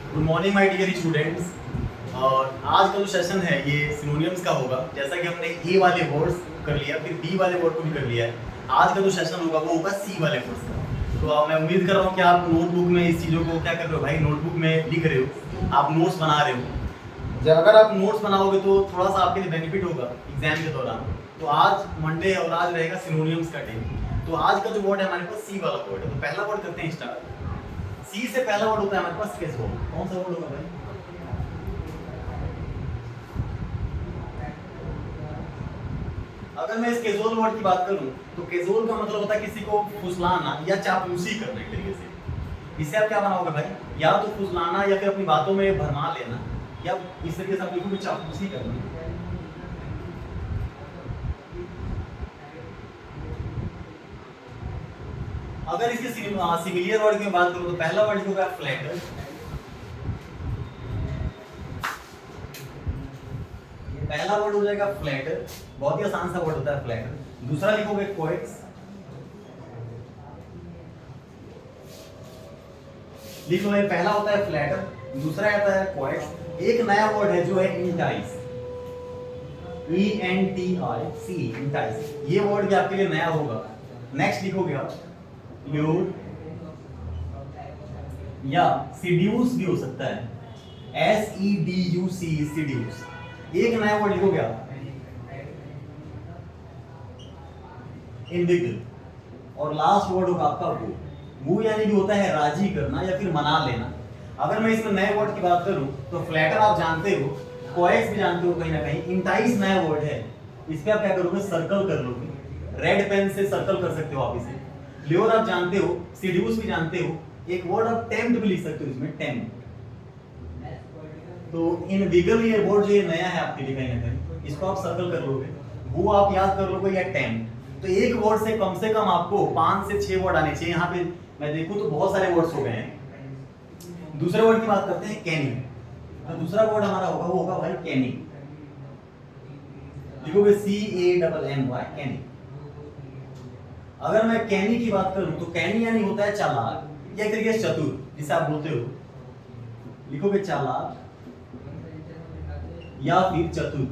Good morning my dear students. और आज का जो सेशन है ये सिनोनियम्स का होगा। जैसा कि हमने ए वाले वर्ड्स कर लिया, फिर बी वाले वर्ड को भी कर लिया है। आज का जो सेशन होगा वो होगा सी वाले वर्ड्स का। तो मैं उम्मीद कर रहा हूँ कि आप नोटबुक में इस चीज़ों को क्या कर रहे हो भाई, नोटबुक में लिख रहे हो, आप नोट्स बना रहे हो। जब अगर आप नोट्स बनाओगे तो थोड़ा सा आपके लिए बेनिफिट होगा एग्जाम के दौरान। तो आज मंडे है और आज रहेगा सिनोनियम्स का डे। तो आज का जो वर्ड है हमारे पास सी वाला वर्ड है। तो पहला वर्ड करते हैं स्टार्ट। सी से पहला वर्ड होता है हमारे पास कैजुअल। कौन सा वर्ड होगा भाई? अगर मैं इस कैजुअल वर्ड की बात करूं तो कैजुअल का मतलब होता है किसी को फुसलाना या चापलूसी करने के तरीके से। इससे आप क्या बनाओगे भाई, या तो फुसलाना या फिर अपनी बातों में भरमा लेना, या इस तरीके से आप लिखोगे चापलूसी करना। अगर इसके सिमिलियर वर्ड की बात करूं तो पहला वर्ड होगा फ्लैटर। पहला वर्ड हो जाएगा फ्लैटर, बहुत ही आसान सा वर्ड होता है फ्लैटर। दूसरा लिखोगे कोएक्स। लिख लो, पहला होता है फ्लैटर, दूसरा आता है कोएक्स। एक नया वर्ड है जो है इंटाइस, ENTIC, इंटाइस। ये वर्ड भी आपके लिए नया होगा। नेक्स्ट लिखोगे आप ल्यूर, या सीड्यूस भी हो सकता है, SEDUC, सीड्यूस। एक नया वर्ड लिखोगे आप इनविजिबल, और लास्ट वर्ड होगा आपका वो यानी कि होता है राजी करना या फिर मना लेना। अगर मैं इसमें नए वर्ड की बात करूं तो फ्लैटर आप जानते हो, कोएक्स भी जानते हो कहीं ना कहीं, इंटाइस नया वर्ड है। इस पे आप क्या करोगे, सर्कल कर लोगे, रेड पेन से सर्कल कर सकते हो आप इसे। ल्योर आप जानते हो, सीड्यूस भी जानते हो, एक वर्ड आप टेम्प्ट भी लिख सकते हो इसमें, टेम्प्ट। तो इन विगल ये वर्ड जो ये नया है आपके लिए कहीं ना कहीं, इसको आप सर्कल कर लोगे, वो आप याद कर लोगे, या टेम्प्ट। तो एक वर्ड से कम आपको 5 से 6 वर्ड आने चाहिए। यहाँ पे मैं देखूं तो बहुत सारे वर्ड्स हो गए हैं। दूसरे वर्ड की बात करते हैं कैनी। तो दूसरा वर्ड हमारा होगा वो होगा भाई कैनी। लिखोगे CANNY, कैनी। अगर मैं कैनी की बात करूं तो कैनी यानी होता है चालाक या एक तरीके से चतुर, जिसे आप बोलते हो। लिखोगे चालाक या फिर चतुर।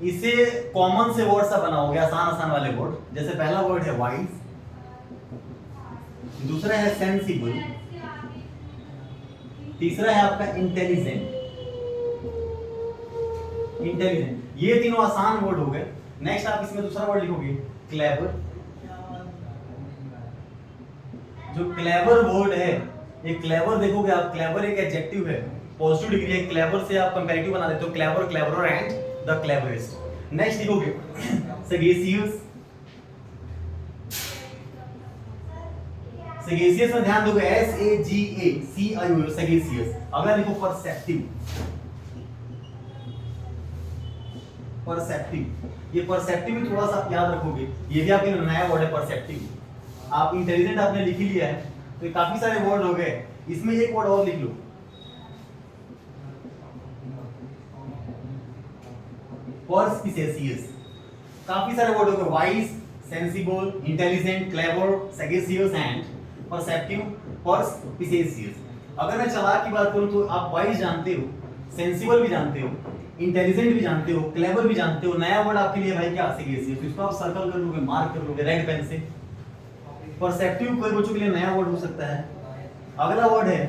इसे कॉमन से वर्ड सा बना हो गया, आसान आसान वाले वर्ड। जैसे पहला वर्ड है वाइज, दूसरा है सेंसिबल, तीसरा है आपका इंटेलिजेंट। ये तीनों आसान वर्ड हो गए। नेक्स्ट आप इसमें दूसरा वर्ड लिखोगे क्लेवर। जो क्लेवर वर्ड है, ये क्लेवर देखोगे आप, क्लेवर एक एडजेक्टिव है, पॉजिटिव डिग्री है। क्लेवर से आप कंपैरेटिव बना देते हो, clever, cleverer and the cleverest. Next लिखोगे सगेशियस। सगेशियस में ध्यान दोगे SAGACIOUS, सगेशियस। अगला लिखो परसेप्टिव। परसेप्टिव, ये परसेप्टिव भी थोड़ा सा आप याद रखोगे, ये भी आपके नया वर्ड है परसेप्टिव। आप इंटेलिजेंट आपने लिख ही लिया है, तो ये काफी सारे वर्ड हो गए। इसमें एक वर्ड और लिख लो, परस्पिसेशियस। काफी सारे वर्ड हो गए, wise, sensible, intelligent, clever, sagacious and perceptive, perspicacious. अगर मैं चालाक की बात करूं तो आप वाइज जानते हो, सेंसिबल भी जानते हो, इंटेलिजेंट भी जानते हो, क्लेवर भी जानते हो। नया वर्ड आपके लिए भाई क्या, सगेशियस। इसको आप सर्कल कर लोगे, मार्क कर लोगे रेड पेन से। परसेप्टिव कोई बच्चों के लिए नया वर्ड हो सकता है। अगला वर्ड है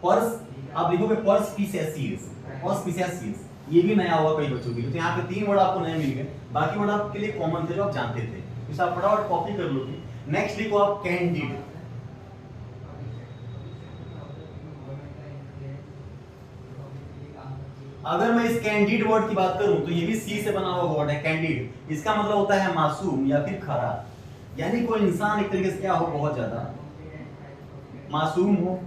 पर्स, आप लिखोगे परस्पिसेशियस, परस्पिसेशियस। ये भी नया हुआ कई बच्चों के लिए। तो यहाँ पे 3 वर्ड आपको नए मिल गए, बाकी वर्ड आपके लिए कॉमन थे जो आप जानते थे। इसे आप फटाफट कॉपी कर लोगे। नेक्स्ट लिखो आप कैंडिड। अगर मैं इस कैंडिड वर्ड की बात करूं तो ये भी सी से बना हुआ वर्ड है, कैंडिड। इसका मतलब होता है मासूम या फिर खरा, यानी कोई इंसान एक तरीके से क्या हो, बहुत ज्यादा मासूम हो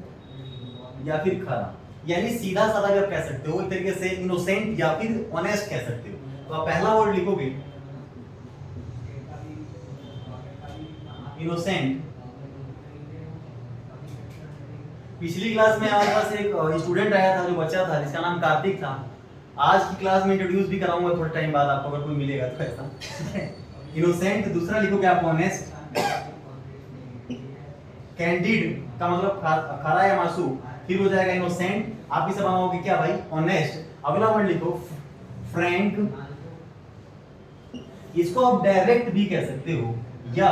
या फिर खरा, यानी सीधा साधा भी आप कह सकते हो, एक तरीके से इनोसेंट या फिर ऑनेस्ट कह सकते हो। तो आप पहला वर्ड लिखोगे इनोसेंट। पिछली क्लास में हमारे पास एक स्टूडेंट आया था, जो बच्चा था जिसका नाम कार्तिक था। आज की क्लास में इंट्रोड्यूस भी कराऊंगा थोड़े टाइम बाद आपको, अगर कोई मिलेगा तो ऐसा। इनोसेंट, दूसरा लिखोगे आप ऑनेस्ट, कैंडिड का मतलब खरा या मासूम, फिर हो जाएगा इनोसेंट, आपकी सब होगी क्या भाई, ऑनेस्ट। अगला वर्ड लिखो फ्रैंक, इसको आप डायरेक्ट भी कह सकते हो या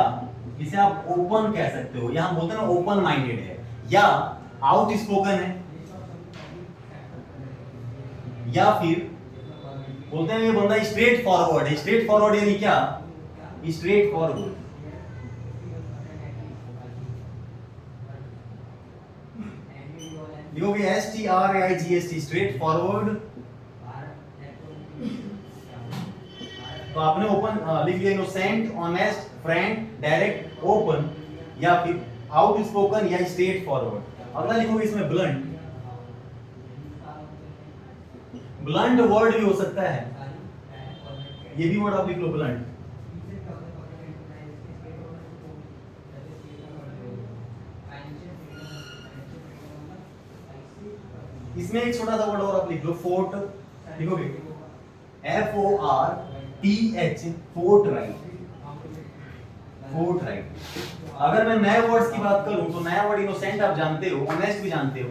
इसे आप ओपन कह सकते हो, या हम बोलते हैं ना ओपन माइंडेड है, या आउट स्पोकन है, या फिर बोलते हैं ये बंदा स्ट्रेट फॉरवर्ड है। स्ट्रेट फॉरवर्ड यानी क्या, स्ट्रेट फॉरवर्ड, लिखोगे STRAIGST, स्ट्रेट फॉरवर्ड। तो आपने ओपन लिख लिया, innocent, honest, Frank, direct, open, या फिर आउट स्पोकन या स्ट्रेट फॉरवर्ड। अगला लिखोगे इसमें ब्लंट, ब्लंट वर्ड भी हो सकता है, ये भी वर्ड आप लिख लो ब्लंट। इसमें एक छोटा सा वर्ड और आप लिख लो फोर्ट, लिखोगे FORTH, fort right, fort right. अगर मैं नए वर्ड्स की बात करूं तो नया वर्ड इनोसेंट आप जानते हो, ऑनेस्ट भी जानते हो,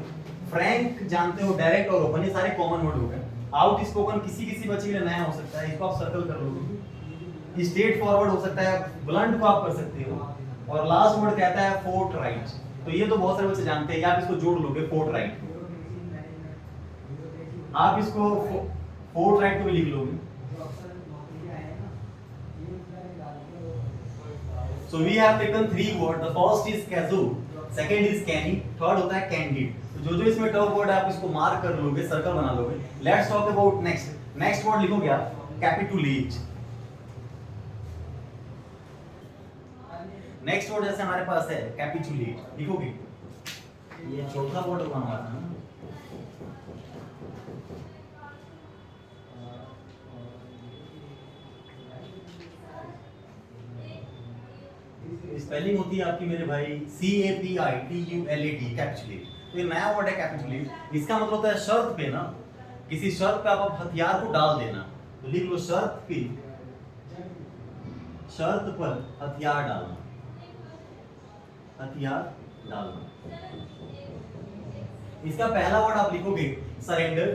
फ्रैंक जानते हो, डायरेक्ट और ओपन, ये सारे कॉमन वर्ड हो गए। आउट स्पोकन किसी किसी बच्चे के लिए नया हो सकता है, इसको आप सर्कल कर लोगे। स्ट्रेट फॉरवर्ड हो सकता है, ब्लंट को आप कर सकते हो, और लास्ट वर्ड कहता है फोर्ट राइट। तो ये तो बहुत सारे बच्चे जानते हैं, आप इसको जोड़ लोगे फोर्ट राइट, आप इसको फोर्ट राइट को भी लिख लोगे। So we have taken 3 words. The first is casual, second is canny, third होता है candid. तो जो जो इसमें टफ वर्ड है आप इसको मार्क कर लोगे, सर्कल बना लोगे। Let's talk about next. Next word लिखोगे आप कैपिटुलेट। नेक्स्ट वर्ड जैसे हमारे पास है कैपिटुलेट, लिखोगे, ये चौथा वर्ड होगा हमारा। स्पेलिंग होती है आपकी मेरे भाई CAPITULAT, कैपिटुलेट। तो ये नया वर्ड है कैपिटुलेट, इसका मतलब होता है शर्त पे ना, किसी शर्त पे आप हथियार को डाल देना। तो लिख लो शर्त पे, शर्त पर हथियार डालना, हथियार डालना। इसका पहला वर्ड आप लिखोगे सरेंडर,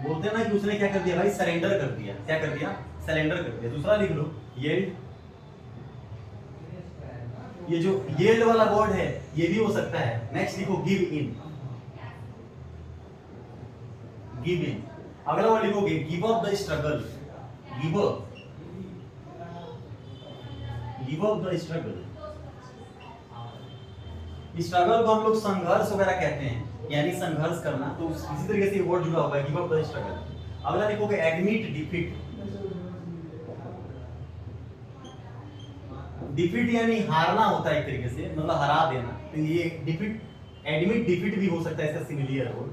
बोलते हैं ना कि उसने क्या कर दिया भाई, सरेंडर कर दिया। क्या कर दिया, सरेंडर कर दिया। दूसरा लिख लो येल्ड, ये जो येल्ड वाला वर्ड है ये भी हो सकता है। नेक्स्ट लिखो गिव इन, गिव इन। अगला वर्ड लिखोगे give up the struggle, give up, give up the struggle. Struggle को हम लोग संघर्ष वगैरह कहते हैं, यानी संघर्ष करना, तो इसी तरीके से ये वर्ड जुड़ा हुआ है, गिव अप द स्ट्रगल। अगला लिखोगे एडमिट डिफीट, डिफीट यानी हारना होता है एक तरीके से, मतलब हरा देना। तो ये डिफीट, एडमिट डिफीट भी हो सकता है इसका सिमिलर वर्ड।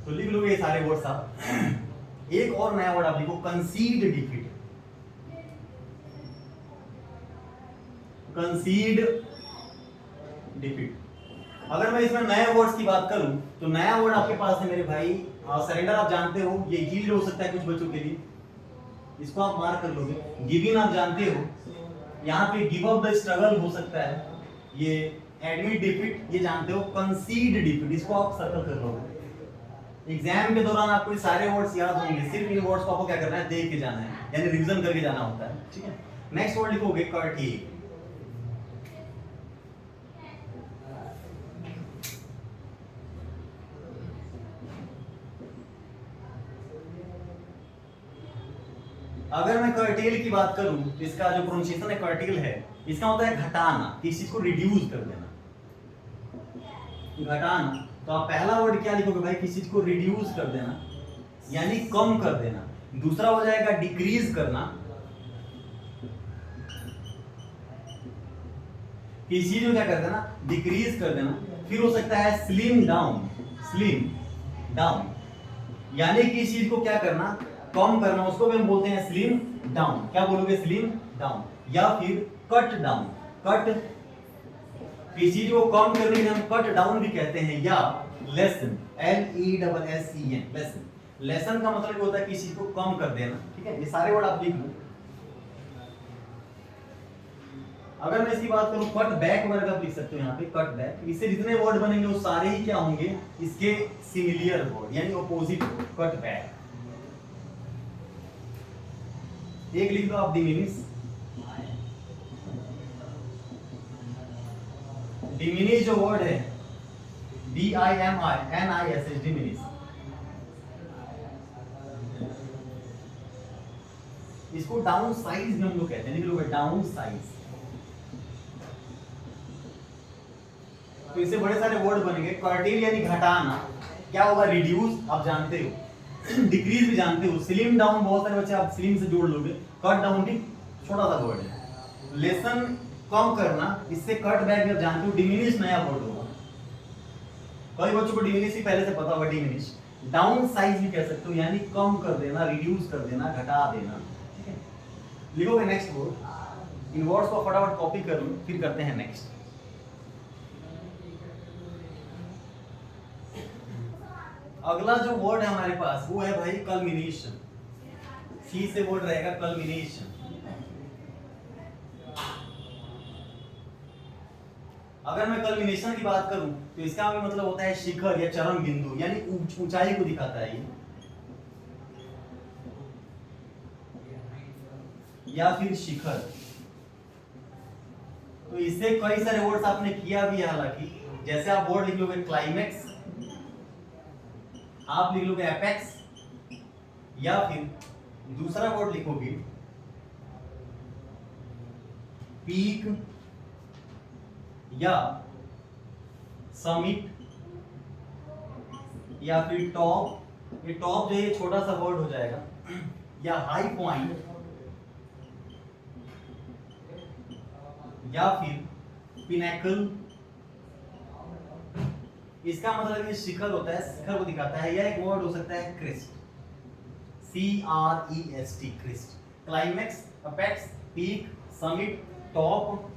तो लिख लोगे ये सारे वर्ड्स आप। एक और नया वर्ड आप लिखो कंसीड डिफीट, कंसीड डिफीट। अगर मैं इसमें नए वर्ड्स की बात करूं तो नया वर्ड आपके पास है मेरे भाई सरेंडर, आप जानते हो, ये यील्ड हो सकता है कुछ बच्चों के लिए, इसको आप मार्क कर लोगे। गिव इन आप जानते हो, यहाँ पे गिव अप द स्ट्रगल हो सकता है, ये एडमिट डिफीट ये जानते हो, कंसीड डिफीट इसको आप सर्कल कर लोगे। एग्जाम के दौरान आपको ये सारे वर्ड्स याद होंगे, सिर्फ इन वर्ड्स को आपको क्या करना है, देख के जाना है, यानी रिवीजन करके जाना होता है, ठीक है। नेक्स्ट वर्ड लिखोगे कर्टेल, अगर मैं कर्टेल की बात करूं तो इसका जो प्रोनाउंसिएशन है कर्टेल है, इसका होता है घटाना, किसी चीज को रिड्यूस कर देना, घटाना। तो आप पहला वर्ड क्या लिखोगे भाई, किसी चीज को रिड्यूस कर देना यानी कम कर देना। दूसरा हो जाएगा डिक्रीज करना, किसी चीज को क्या कर देना, डिक्रीज कर देना। फिर हो सकता है स्लिम डाउन, स्लिम डाउन यानी किसी चीज को क्या करना, कम करना, उसको भी हम बोलते हैं स्लिम डाउन। क्या बोलोगे, स्लिम डाउन। या फिर कट डाउन, कट किसी चीज को कम करने के लिए हम कट डाउन भी कहते हैं, या लेसन, LESSEN, लेसन। लेसन का मतलब होता है किसी चीज को कम कर देना, ठीक है। ये सारे वर्ड आप लिख लो। अगर मैं इसकी बात करूं कट बैक वर्ड आप लिख सकते हो यहाँ पे, कट बैक। इससे जितने वर्ड बनेंगे वो सारे ही क्या होंगे, इसके सिमिलियर वर्ड यानी अपोजिट वर्ड, कट बैक। एक लिख लो आप डिमिनिश। डिमिनिश जो वर्ड है DIMINISH, डिमिनिश, इसको डाउन साइज में हम लोग कहते हैं, लिख लो डाउन साइज। तो इससे बड़े सारे वर्ड बनेंगे। कर्टेल यानी घटाना, क्या होगा, रिड्यूस आप जानते हो, डिक्रीज भी जानते हो, स्लिम डाउन बहुत सारे बच्चे आप स्लिम से जोड़ लोगे, कट डाउन भी छोटा सा वर्ड है। लेसन कम करना, इससे कट बैक भी आप जानते हो, डिमिनिश नया वर्ड होगा। कई बच्चों को डिमिनिश ही पहले से पता होगा, डिमिनिश। डाउन साइज भी कह सकते हो, यानी कम कर देना, रिड्यूस कर देना, घटा देना, ठीक है। लिखोगे नेक्स्ट वर्ड, इन वर्ड्स को फटाफट कॉपी कर लो, फिर करते हैं नेक्स्ट। अगला जो वर्ड है हमारे पास वो है भाई कल्मिनेशन। सी से वर्ड रहेगा कल्मिनेशन। अगर मैं कल्मिनेशन की बात करूं तो इसका भी मतलब होता है शिखर या चरम बिंदु, यानी ऊंचाई को दिखाता है ये, या फिर शिखर। तो इससे कई सारे वर्ड्स आपने किया भी है, हालांकि जैसे आप वर्ड लिख लोगे क्लाइमेक्स, आप लिख लोगे एपेक्स, या फिर दूसरा वर्ड लिखोगे पीक या समिट, या फिर टॉप। ये टॉप जो है छोटा सा वर्ड हो जाएगा, या हाई पॉइंट, या फिर पिनैकल। इसका मतलब ये शिखर होता है, शिखर को दिखाता है। या एक वर्ड हो सकता है crest, CREST, crest. Climax, apex, peak, summit, top,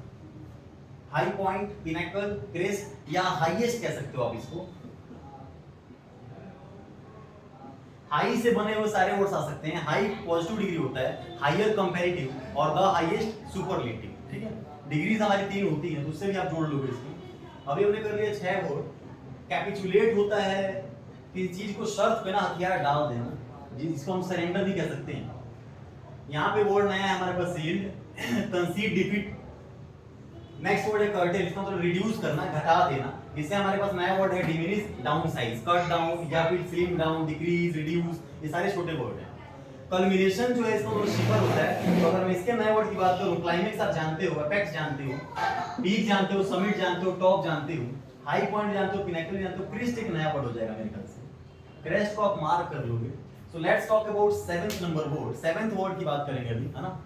high point, pinnacle, crest, या हाईएस्ट कह सकते हो आप इसको। हाई से बने हुए सारे वर्ड्स आ सकते हैं। हाई पॉजिटिव डिग्री होता है, हायर कंपैरेटिव, और द हाईएस्ट सुपरलेटिव, ठीक है। डिग्रीज हमारी 3 होती हैं, तो उससे भी आप जोड़ लोगे इसमें। अभी हमने कर लिया 6 वर्ड। कैपिचुलेट होता है किसी चीज को शर्त पे ना हथियार डाल देना, जिसको हम सरेंडर भी कह सकते हैं। यहाँ पे वर्ड नया है हमारे पास sealed, concede, defeat. Next word है कर्टेल, इसका मतलब रिड्यूस करना, घटा देना। इससे हमारे पास नया वर्ड है diminish, down size, cut down, या फिर स्लिम डाउन, डिक्रीज, रिड्यूस, ये सारे छोटे वर्ड हैं। कल्मिनेशन जो है इसका मतलब शिखर होता है। तो अगर मैं इसके नए वर्ड की बात करूं, क्लाइमेक्स आप जानते हो, अपेक्स जानते हो, पीक जानते हो, समिट जानते हो, टॉप जानते हो, हाई पॉइंट जानते हो, पिनैकल जानते हो, क्रेस्ट एक नया वर्ड हो जाएगा मेरे ख्याल से। क्रेस्ट को आप मार्क कर लोगे। So let's talk about 7th number word. 7th word की बात करेंगे अभी, है ना।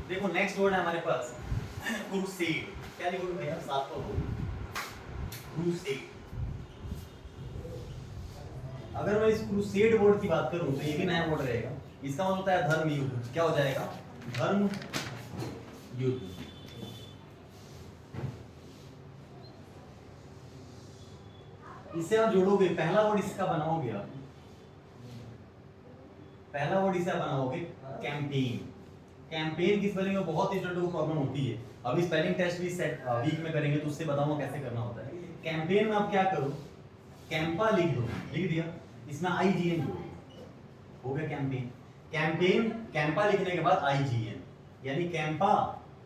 देखो नेक्स्ट वर्ड है हमारे पास क्रूसेड। क्या लिखोगे भैया, 7 क्रूसेड। अगर मैं इस क्रूसेड वर्ड की बात करूं तो ये भी नया वर्ड रहेगा। इसका मतलब होता है धर्म युद्ध। क्या हो जाएगा, धर्म युद्ध। इसे आप जोड़ोगे, पहला वर्ड इसका बनाओगे आप, पहला वर्ड इसे आप बनाओगे कैंपेन। कैंपेन की स्पेलिंग में बहुत ही स्टूडेंट को प्रॉब्लम होती है। अभी स्पेलिंग टेस्ट भी सेट वीक में करेंगे, तो उससे बताऊंगा कैसे करना होता है। कैंपेन में आप क्या करो, कैंपा लिख दो, लिख दिया, इसमें IGN जोड़ो, हो गया कैंपेन। कैंपेन, कैंपा लिखने के बाद IGN, यानी कैंपा,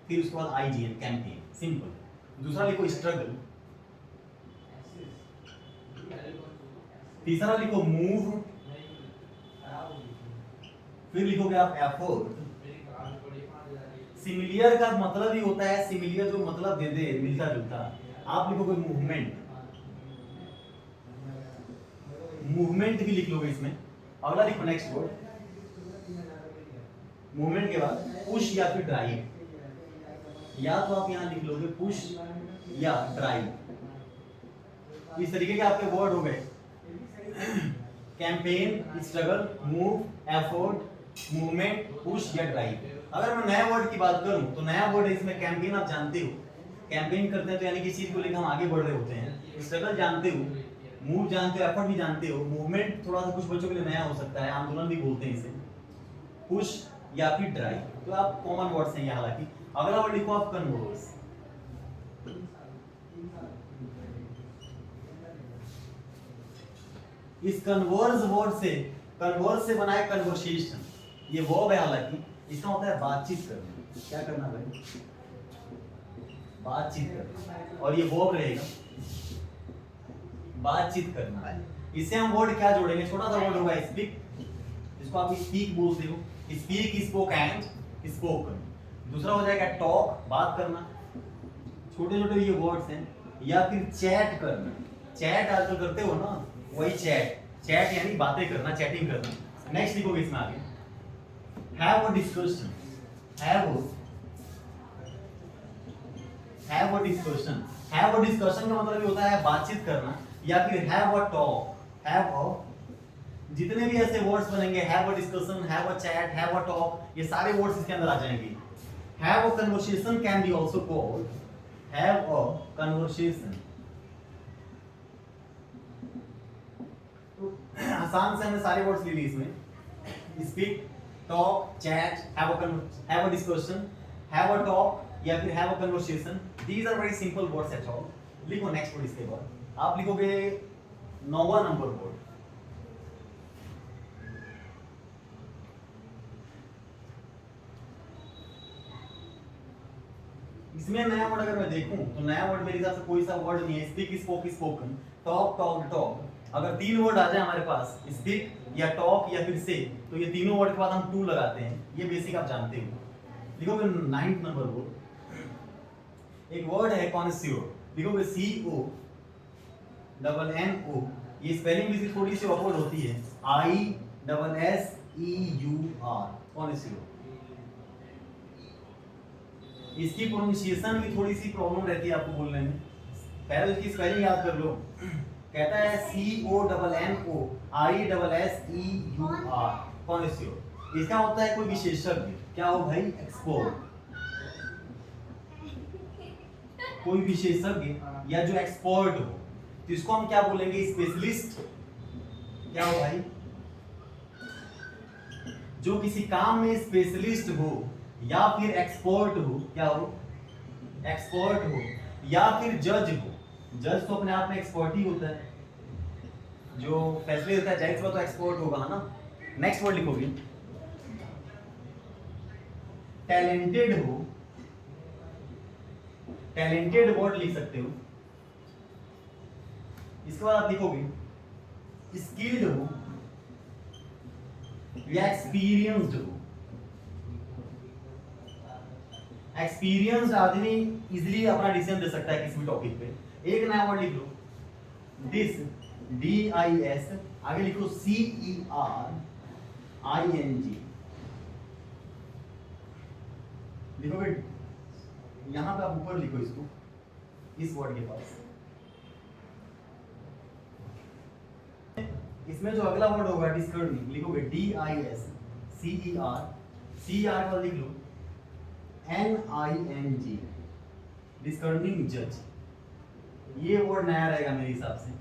फिर उसके बाद IGN, कैंपेन, सिंपल। दूसरा लिखो स्ट्रगल, तीसरा लिखो मूव, फिर लिखोगे आप एफर्ट। सिमिलियर का मतलब ही होता है, सिमिलियर जो मतलब दे दे, मिलता जुलता। आप लिखोगे मूवमेंट, मूवमेंट भी लिख लोगे इसमें। अगला लिखो नेक्स्ट वर्ड, मूवमेंट के बाद पुश या फिर ड्राइव, या तो आप यहां लिख लोगे पुश या ड्राइव। इस तरीके के आपके वर्ड हो गए, campaign, struggle, move, effort, movement, push या ड्राइव। अगर मैं नया वर्ड की बात करूं तो नया वर्ड है इसमें कैंपेन। आप जानते हो कैंपेन करते हैं तो यानी किसी चीज को लेकर हम आगे बढ़ रहे होते हैं। स्ट्रगल जानते हो, मूव जानते हो, एफर्ट भी जानते हो, मूवमेंट थोड़ा सा कुछ बच्चों के लिए नया हो सकता है, आंदोलन भी बोलते हैं इसे, पुश या फिर ड्राइव, तो आप कॉमन वर्ड्स हैं ये। हालांकि अगला वर्ड लिखो आप कन्वर्स। इस कन्वर्स से बना है कन्वर्सेशन। ये वर्ब है, हालांकि इसका होता है बातचीत करना। क्या करना भाई? बातचीत करना। और ये वर्ब रहेगा बातचीत करना। इससे हम वर्ड क्या जोड़ेंगे? छोटा सा वर्ड होगा स्पीक, जिसको आप स्पीक बोलते हो, स्पीक, स्पोक एंड स्पोकन। दूसरा हो जाएगा टॉक, बात करना, छोटे छोटे ये वर्ड्स हैं। या फिर चैट करना, चैट आजकल करते हो ना, वही चैट। चैट यानी बातें करना, चैटिंग करना। नेक्स्ट लिखोगे इसमें आगे have a discussion. Have a discussion का मतलब ये होता है बातचीत करना, या फिर हैव अ टॉक। जितने भी ऐसे वर्ड्स बनेंगे, have a discussion, have a chat, have a talk, ये सारे वर्ड्स इसके अंदर आ जाएंगे। Have a conversation can be also called have a conversation. तो आसान से हमने सारे वर्ड्स ले लिए इसमें, speak, talk, chat, have a discussion, have a talk, या फिर have a conversation. These are very simple words at all. लिखो नेक्स्ट वर्ड। इसके बाद आप लिखोगे 9वां नंबर वर्ड। इसमें नया वर्ड अगर मैं देखूं तो नया वर्ड मेरे हिसाब से कोई सा वर्ड नहीं है। Speak, spoke, spoken, talk, talk, talk. अगर तीन वर्ड आ जाए हमारे पास, स्पीक या टॉक या फिर से, तो ये तीनों वर्ड के बाद हम टू लगाते हैं। ये बेसिक आप जानते हो। लिखोगे 9th नंबर वर्ड। एक वर्ड है कॉन्स्योर। लिखोगे CO डबल NO। ये स्पेलिंग भी थोड़ी सी ऑकवर्ड होती है, ISSEUR, कॉन्स्योर। इसकी प्रोनाउंसिएशन भी थोड़ी सी प्रॉब्लम रहती है आपको बोलने में। पहले इसकी स्पेलिंग याद कर लो। कहता है CONNOISSEUR, कॉन्स्योर। इसका होता है कोई विशेषज्ञ। क्या हो भाई? एक्सपर्ट। कोई विशेषज्ञ या जो एक्सपर्ट हो, तो इसको हम क्या बोलेंगे? स्पेशलिस्ट। क्या हो भाई? जो किसी काम में स्पेशलिस्ट हो या फिर एक्सपर्ट हो। क्या हो? एक्सपर्ट हो। या फिर जज हो। जज तो अपने आप में एक्सपर्ट ही होता है, जो फैसले देता है, जाहिर सी बात तो एक्सपर्ट होगा ना। नेक्स्ट वर्ड लिखोगे टैलेंटेड हो। टैलेंटेड वर्ड लिख सकते हो। इसके बाद आप लिखोगे स्किल्ड हो या एक्सपीरियंस्ड हो। एक्सपीरियंस्ड आदमी इजीली अपना डिसीजन दे सकता है किसी भी टॉपिक पे। एक नया वर्ड लिख लो डिस, DIS, आगे लिखो CERING। लिखोगे यहां पे आप ऊपर लिखो इसको, इस वर्ड के पास। इसमें जो अगला वर्ड होगा डिस्कर्निंग, लिखोगे DISCER का लिख लो NING, डिस्कर्निंग जज। ये वर्ड नया रहेगा मेरे हिसाब से।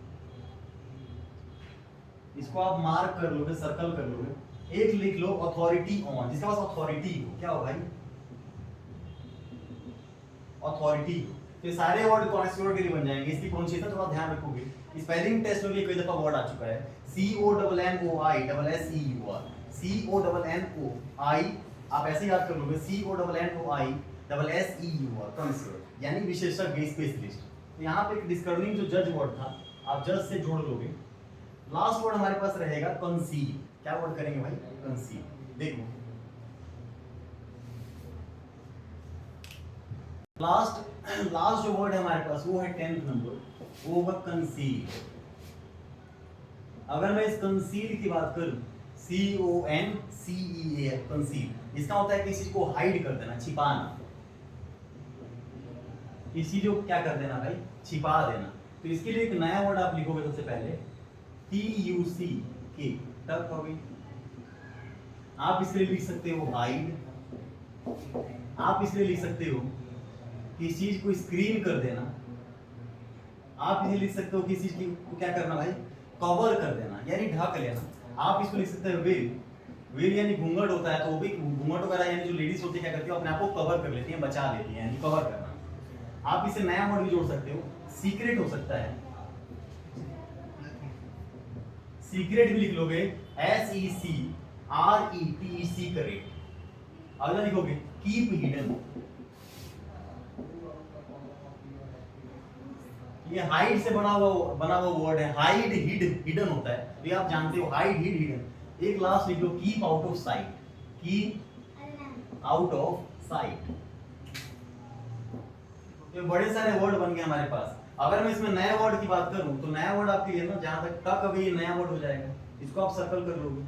इसको आप मार्क कर लोगे, सर्कल कर लोगे। एक लिख लो अथॉरिटी ऑन, जिसके पास अथॉरिटी हो। क्या हो भाई? अथॉरिटी। तो सारे वर्ड कॉन्स्टिट्यूएंट के लिए बन जाएंगे। इसकी प्रोनाउंसिएशन थोड़ा ध्यान रखोगे। स्पेलिंग टेस्ट में भी कई दफा वर्ड आ चुका है, CONNOISSEUR, CONNOI। आप ऐसे याद कर लोगे, CONNOISSEUR, कॉन्स्टिट्यूएंट यानी विशेषज्ञ, स्पेशलिस्ट। तो यहाँ पे डिस्कर्निंग जो जज वर्ड था, आप जज से जोड़ लोगे। लास्ट वर्ड हमारे पास रहेगा कंसीव। क्या वर्ड करेंगे भाई? कंसीव। देखो लास्ट जो वर्ड है हमारे पास वो है 10th नंबर, वो होगा कंसील। अगर मैं इस कंसील की बात करूं, CONCEAL, कंसील, इसका होता है किसी को हाइड कर देना, छिपाना। किसी को क्या कर देना भाई? छिपा देना। तो इसके लिए एक नया वर्ड आप लिखोगे सबसे पहले TUCK, टक होगी। आप इसके लिए लिख सकते हो हाइड। आप इसके लिए लिख सकते हो किसी चीज को स्क्रीन कर देना। आप इसे लिख सकते हो किसी चीज को क्या करना भाई, कवर कर देना यानी ढक लेना। आप इसको लिख सकते हो वेल, वेल यानी घूंघट होता है, तो वो भी घूंघट वगैरह यानी जो लेडीज होती है क्या करती है अपने आप को कवर कर लेती है, बचा लेती है, यानी कवर करना। आप इसे नया वर्ड भी जोड़ सकते हो, सीक्रेट हो सकता है, सीक्रेट भी लिख लोगे SECRET सीक्रेट। अगला लिखोगे कीप हिडन, ये हाइड से बना हुआ वर्ड है, हाइड हिड हिडन होता है, तो ये आप जानते हो हाइड हिड हिडन। एक लास्ट लिख लो keep out of sight, keep out of sight. ये बड़े सारे वर्ड बन गए हमारे पास। अगर मैं इसमें नए वर्ड की बात करूं तो नया वर्ड आपके लिए ना जहां तक का कभी ये नया वर्ड हो जाएगा, इसको आप सर्कल कर लोगे।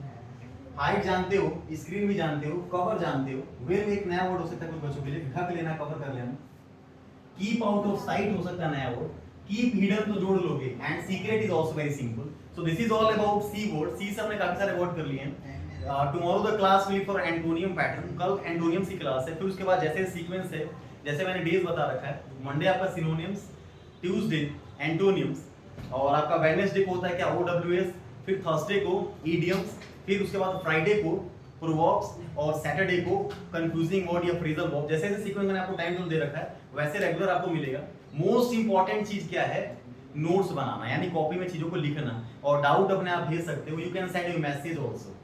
हाइड जानते हो, स्क्रीन भी जानते हो, कवर जानते हो, वेल एक नया वर्ड हो सकता है कुछ बच्चों के लिए, ढक लेना, कवर कर लेना। कीप आउट ऑफ साइट हो सकता है नया वर्ड, कीप हिडन तो जोड़ लोगे, and secret is also very simple. So this is all about C word. C से हमने काफी सारे वर्ड कर लिए हैं। Tomorrow the class will for antonym pattern, कल एंटोनियम्स की क्लास है। फिर उसके बाद जैसे सीक्वेंस है, जैसे मैंने डेज बता रखा है, मंडे आपका सिनोनिम्स, ट्यूसडे एंटोनिम्स, और आपका वेडनेसडे को होता है क्या OWS, फिर थर्सडे को इडियम्स, फिर उसके बाद फ्राइडे को प्रोवर्ब्स, और सैटरडे को कंफ्यूजिंग वर्ड या फ्रेजल वर्ब। जैसे जैसे सीक्वेंस मैंने आपको टाइम टेबल दे रखा है वैसे रेगुलर आपको मिलेगा। मोस्ट इंपॉर्टेंट चीज क्या है, नोट्स बनाना, यानी कॉपी में चीजों को लिखना, और डाउट अपने आप भेज सकते हो, you can send your message also.